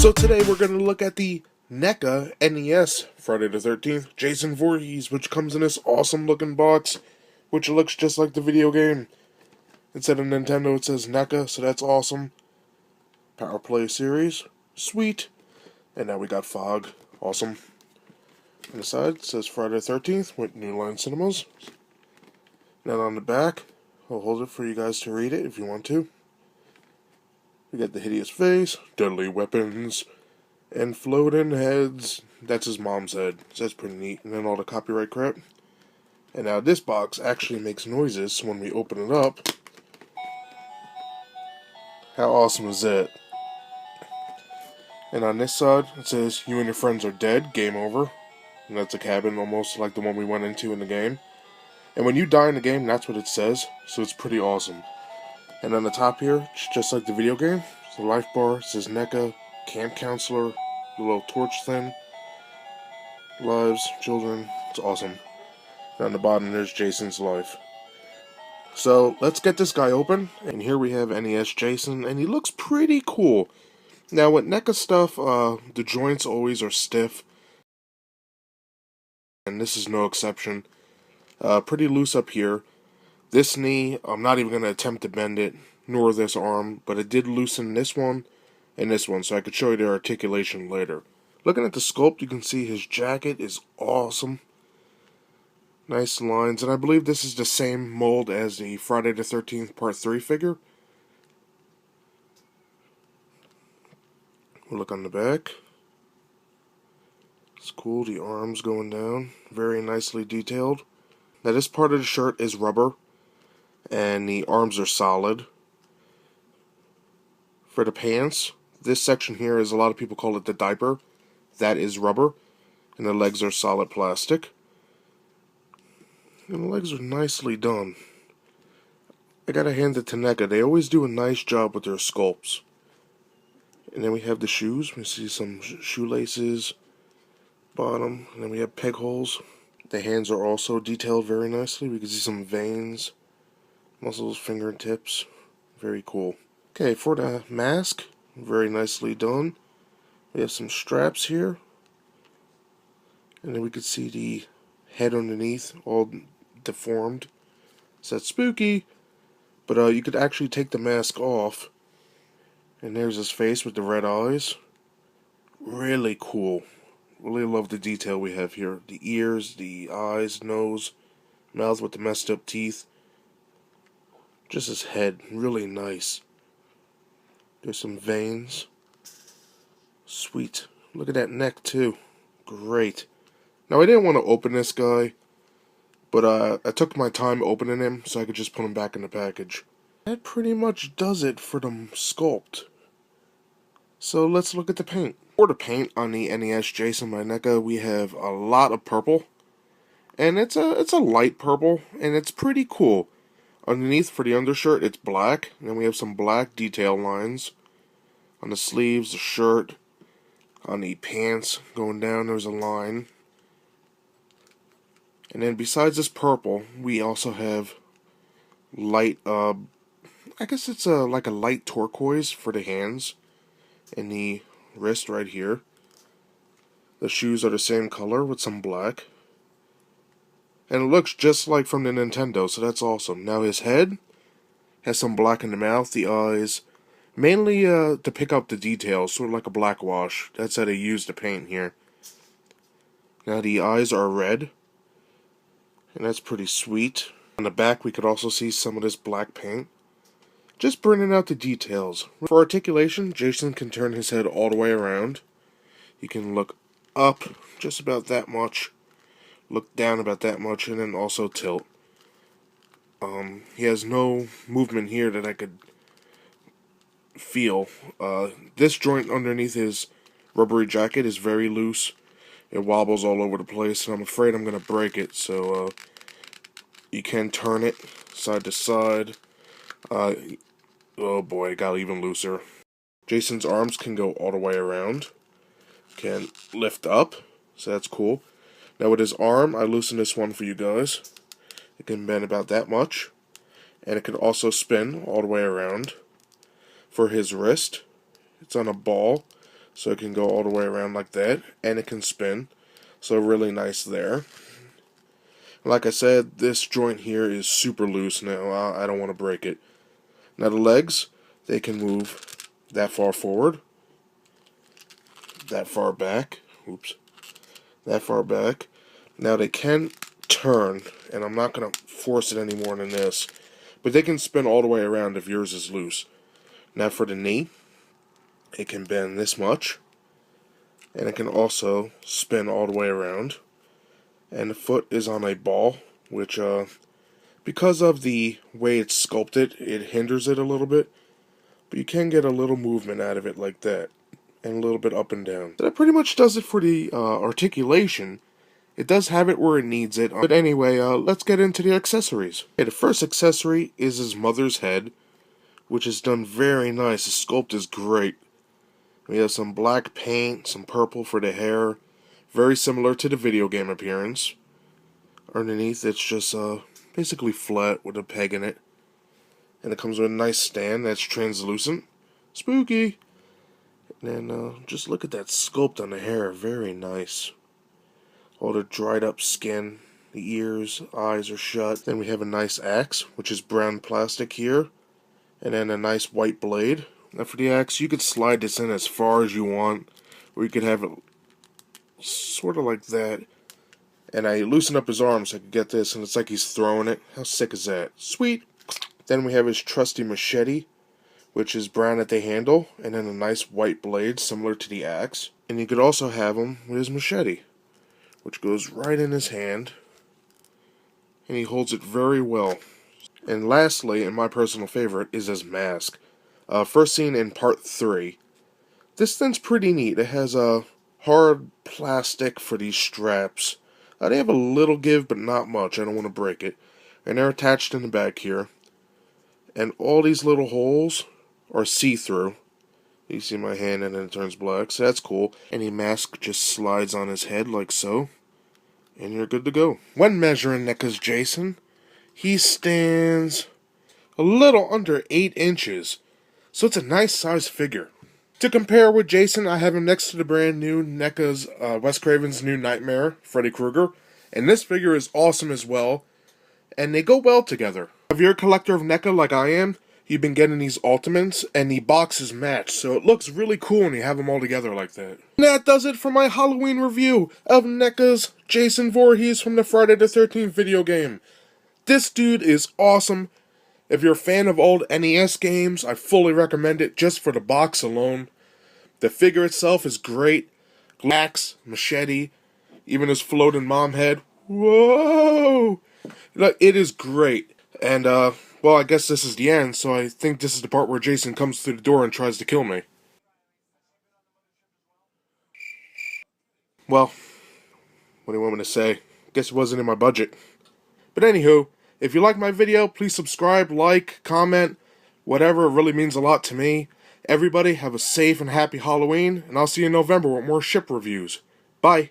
So today we're going to look at the Neca NES Friday the 13th Jason Voorhees, which comes in this awesome looking box, which looks just like the video game. Instead of Nintendo it says Neca, so that's awesome. Power Play series, sweet. And now we got Fog, awesome. On the side it says Friday the 13th with New Line Cinemas. Now on the back, I'll hold it for you guys to read it if you want to. We got the hideous face, deadly weapons, and floating heads. That's his mom's head, so that's pretty neat. And then all the copyright crap. And now this box actually makes noises when we open it up. How awesome is that? And on this side, it says, "You and your friends are dead, game over." And that's a cabin almost like the one we went into in the game. And when you die in the game, that's what it says, so it's pretty awesome. And on the top here, just like the video game, the life bar says Neca, camp counselor, the little torch thing, lives, children, it's awesome. And on the bottom there's Jason's life. So let's get this guy open, and here we have NES Jason, and he looks pretty cool. Now with Neca stuff, the joints always are stiff, and this is no exception. Pretty loose up here. This knee, I'm not even going to attempt to bend it, nor this arm, but it did loosen this one and this one, so I could show you the articulation later. Looking at the sculpt, you can see his jacket is awesome. Nice lines, and I believe this is the same mold as the Friday the 13th Part 3 figure. We'll look on the back. It's cool, the arms going down, very nicely detailed. Now this part of the shirt is rubber, and the arms are solid. For the pants, this section here is, a lot of people call it the diaper. That is rubber, and the legs are solid plastic. And the legs are nicely done. I gotta hand it to Neca, they always do a nice job with their sculpts. And then we have the shoes, we see some shoelaces, bottom, and then we have peg holes. The hands are also detailed very nicely, we can see some veins, muscles, fingertips, very cool. Okay, for the mask, very nicely done. We have some straps here, and then we could see the head underneath, all deformed. So that's spooky, but you could actually take the mask off, and there's his face with the red eyes. Really cool. Really love the detail we have here. The ears, the eyes, nose, mouth with the messed up teeth. Just his head, really nice. There's some veins. Sweet. Look at that neck too. Great. Now I didn't want to open this guy, but I took my time opening him so I could just put him back in the package. That pretty much does it for the sculpt. So let's look at the paint. For the paint on the NES Jason by Neca, we have a lot of purple. And it's a light purple, and it's pretty cool. Underneath for the undershirt, it's black, and then we have some black detail lines. On the sleeves, the shirt, on the pants, going down, there's a line. And then besides this purple, we also have light, I guess it's like a light turquoise for the hands and the wrist right here. The shoes are the same color with some black. And it looks just like from the Nintendo, so that's awesome. Now his head has some black in the mouth, the eyes, mainly to pick up the details, sort of like a black wash. That's how they use the paint here. Now the eyes are red, and that's pretty sweet. On the back we could also see some of this black paint. Just bringing out the details. For articulation, Jason can turn his head all the way around. He can look up just about that much, look down about that much, and then also tilt. He has no movement here that I could feel. This joint underneath his rubbery jacket is very loose. It wobbles all over the place, and I'm afraid I'm going to break it, so you can turn it side to side. Oh boy, it got even looser. Jason's arms can go all the way around. Can lift up, so that's cool. Now with his arm, I loosened this one for you guys. It can bend about that much, and it can also spin all the way around. For his wrist, it's on a ball. So it can go all the way around like that, and it can spin. So really nice there. Like I said, this joint here is super loose now. I don't want to break it. Now the legs, they can move that far forward, that far back. Oops. That far back. Now they can turn, and I'm not going to force it any more than this, but they can spin all the way around if yours is loose. Now for the knee, it can bend this much, and it can also spin all the way around. And the foot is on a ball, which because of the way it's sculpted, it hinders it a little bit, but you can get a little movement out of it like that, and a little bit up and down. That pretty much does it for the articulation. It does have it where it needs it. But anyway, let's get into the accessories. Okay, the first accessory is his mother's head, which is done very nice. The sculpt is great. We have some black paint, some purple for the hair, very similar to the video game appearance. Underneath, it's just basically flat with a peg in it. And it comes with a nice stand that's translucent. Spooky! And then just look at that sculpt on the hair, very nice. All the dried up skin, the ears, eyes are shut. Then we have a nice axe, which is brown plastic here. And then a nice white blade. Now for the axe, you could slide this in as far as you want. Or you could have it sort of like that. And I loosen up his arm so I could get this, and it's like he's throwing it. How sick is that? Sweet! Then we have his trusty machete, which is brown at the handle, and then a nice white blade similar to the axe. And you could also have him with his machete, which goes right in his hand, and he holds it very well. And lastly, and my personal favorite, is his mask. First seen in part 3. This thing's pretty neat. It has a hard plastic for these straps. They have a little give, but not much. I don't want to break it. And they're attached in the back here. And all these little holes are see-through. You see my hand and then it turns black, so that's cool. And the mask just slides on his head like so. And you're good to go. When measuring Neca's Jason, he stands a little under 8 inches. So it's a nice size figure. To compare with Jason, I have him next to the brand new Neca's Wes Craven's New Nightmare, Freddy Krueger. And this figure is awesome as well. And they go well together. If you're a collector of Neca like I am, you've been getting these Ultimates, and the boxes match, so it looks really cool when you have them all together like that. And that does it for my Halloween review of Neca's Jason Voorhees from the Friday the 13th video game. This dude is awesome. If you're a fan of old NES games, I fully recommend it just for the box alone. The figure itself is great. Axe, machete, even his floating mom head. Whoa! It is great. And, well, I guess this is the end, so I think this is the part where Jason comes through the door and tries to kill me. Well, what do you want me to say? Guess it wasn't in my budget. But anywho, if you like my video, please subscribe, like, comment, whatever. It really means a lot to me. Everybody have a safe and happy Halloween, and I'll see you in November with more ship reviews. Bye.